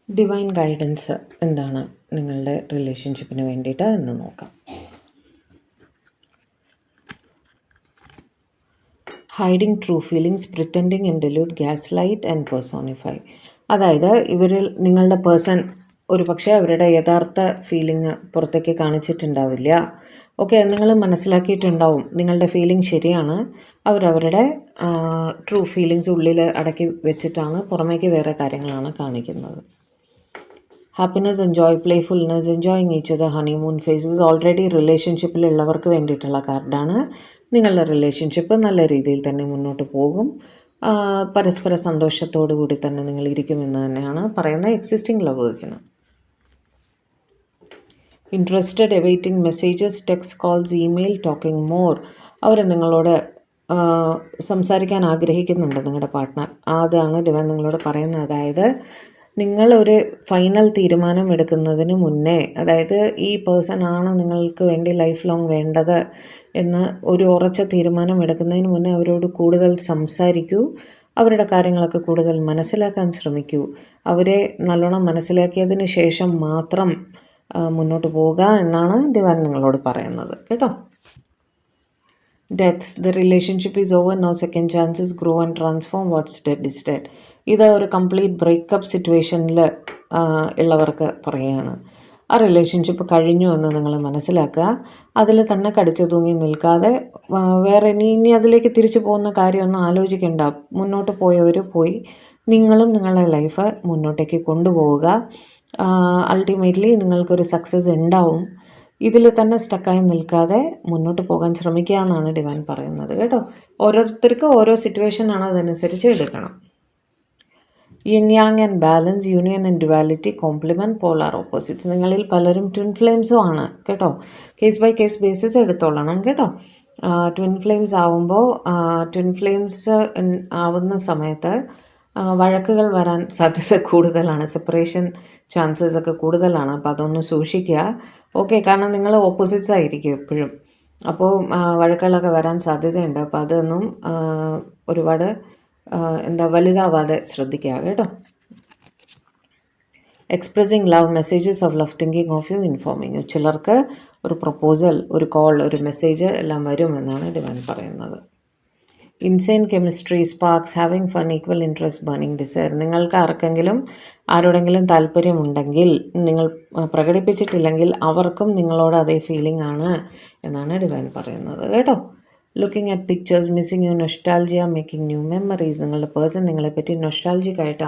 Divine guidance എന്താണ് നിങ്ങളുടെ റിലേഷൻഷിപ്പിന് വേണ്ടിയിട്ട് എന്ന് നോക്കാം. Hiding true feelings, pretending and delude, gaslight and personify. അതായത് ഇവരിൽ നിങ്ങളുടെ പേഴ്സൺ ഒരു പക്ഷേ അവരുടെ യഥാർത്ഥ ഫീലിംഗ് പുറത്തേക്ക് കാണിച്ചിട്ടുണ്ടാവില്ല. ഓക്കെ, നിങ്ങൾ മനസ്സിലാക്കിയിട്ടുണ്ടാവും നിങ്ങളുടെ ഫീലിംഗ് ശരിയാണ്, അവരവരുടെ ട്രൂ ഫീലിങ്സ് ഉള്ളിൽ അടക്കി വെച്ചിട്ടാണ് പുറമേക്ക് വേറെ കാര്യങ്ങളാണ് കാണിക്കുന്നത്. Happiness, enjoy, playfulness, enjoying each other, honeymoon phases. Already റിലേഷൻഷിപ്പിലുള്ളവർക്ക് വേണ്ടിയിട്ടുള്ള കാർഡാണ്. നിങ്ങളുടെ റിലേഷൻഷിപ്പ് നല്ല രീതിയിൽ തന്നെ മുന്നോട്ട് പോകും. പരസ്പര സന്തോഷത്തോടു കൂടി തന്നെ നിങ്ങൾ ഇരിക്കുമെന്ന് തന്നെയാണ് പറയുന്നത് എക്സിസ്റ്റിംഗ് ലവേഴ്സിന്. Interested, awaiting messages, text, calls, email, talking more. അവർ നിങ്ങളോട് സംസാരിക്കാൻ ആഗ്രഹിക്കുന്നുണ്ട് നിങ്ങളുടെ പാർട്ട്ണർ. അതാണ് ഡിവൈൻ നിങ്ങളോട് പറയുന്നത്. അതായത് നിങ്ങളൊരു ഫൈനൽ തീരുമാനം എടുക്കുന്നതിന് മുന്നേ, അതായത് ഈ പേഴ്സൺ ആണ് നിങ്ങൾക്ക് വേണ്ടി ലൈഫ് ലോങ് വേണ്ടത് എന്ന് ഒരു ഉറച്ച തീരുമാനം എടുക്കുന്നതിന് മുന്നേ അവരോട് കൂടുതൽ സംസാരിക്കൂ. അവരുടെ കാര്യങ്ങളൊക്കെ കൂടുതൽ മനസ്സിലാക്കാൻ ശ്രമിക്കൂ. അവരെ നല്ലോണം മനസ്സിലാക്കിയതിന് ശേഷം മാത്രം മുന്നോട്ട് പോവുക എന്നാണ് ഡിവൈൻ നിങ്ങളോട് പറയുന്നത് കേട്ടോ. Death, the relationship is over, no second chances, grow and transform, what's dead is dead. ഇത് ഒരു കംപ്ലീറ്റ് ബ്രേക്കപ്പ് സിറ്റുവേഷനിൽ ഉള്ളവർക്ക് പറയുകയാണ്. ആ റിലേഷൻഷിപ്പ് കഴിഞ്ഞു എന്ന് നിങ്ങൾ മനസ്സിലാക്കുക. അതിൽ തന്നെ കടിച്ചു തൂങ്ങി നിൽക്കാതെ വേറെ ഇനി അതിലേക്ക് തിരിച്ചു പോകുന്ന കാര്യമൊന്നും ആലോചിക്കേണ്ട. മുന്നോട്ട് പോയവർ പോയി, നിങ്ങളും നിങ്ങളുടെ ലൈഫ് മുന്നോട്ടേക്ക് കൊണ്ടുപോവുക. അൾട്ടിമേറ്റ്ലി നിങ്ങൾക്കൊരു സക്സസ് ഉണ്ടാവും. ഇതിൽ തന്നെ സ്റ്റക്കായി നിൽക്കാതെ മുന്നോട്ട് പോകാൻ ശ്രമിക്കുക എന്നാണ് ഡിവൈൻ പറയുന്നത് കേട്ടോ. ഓരോരുത്തർക്ക് ഓരോ സിറ്റുവേഷനാണ്, അതനുസരിച്ച് എടുക്കണം. Ying Yang and balance, union and duality, compliment, polar opposites. നിങ്ങളിൽ പലരും ട്വിൻ ഫ്ലെയിംസും ആണ് കേട്ടോ. കേസ് ബൈ കേസ് ബേസിസ് എടുത്തോളണം കേട്ടോ. ട്വിൻ ഫ്ലെയിംസ് ആവുമ്പോൾ ട്വിൻ ഫ്ലെയിംസ് ആവുന്ന സമയത്ത് വഴക്കുകൾ വരാൻ സാധ്യത കൂടുതലാണ്, സെപ്പറേഷൻ ചാൻസസ് ഒക്കെ കൂടുതലാണ്. അപ്പോൾ അതൊന്ന് സൂക്ഷിക്കുക. ഓക്കെ, കാരണം നിങ്ങൾ ഓപ്പോസിറ്റ്സ് ആയിരിക്കും എപ്പോഴും. അപ്പോൾ വഴക്കുകളൊക്കെ വരാൻ സാധ്യതയുണ്ട്. അപ്പോൾ അതൊന്നും ഒരുപാട് വലുതാവാതെ ശ്രദ്ധിക്കുക കേട്ടോ. Expressing love, messages of love, thinking of you, informing you. ചിലർക്ക് ഒരു പ്രപ്പോസൽ, ഒരു കോൾ, ഒരു മെസ്സേജ് എല്ലാം വരുമെന്നാണ് ഡിവൈൻ പറയുന്നത്. Insane chemistry, sparks, having fun, equal interest, burning desire. നിങ്ങൾക്ക് ആരോടെങ്കിലും താല്പര്യമുണ്ടെങ്കിൽ, നിങ്ങൾ പ്രകടിപ്പിച്ചിട്ടില്ലെങ്കിൽ അവർക്കും നിങ്ങളോട് അതേ ഫീലിംഗ് ആണ് എന്നാണ് ഡിവൈൻ പറയുന്നത് കേട്ടോ. Looking at pictures, missing U, nostalgia, making new memories. നിങ്ങളുടെ പേഴ്സൺ നിങ്ങളെപ്പറ്റി നൊസ്റ്റാൾജിക് ആയിട്ട്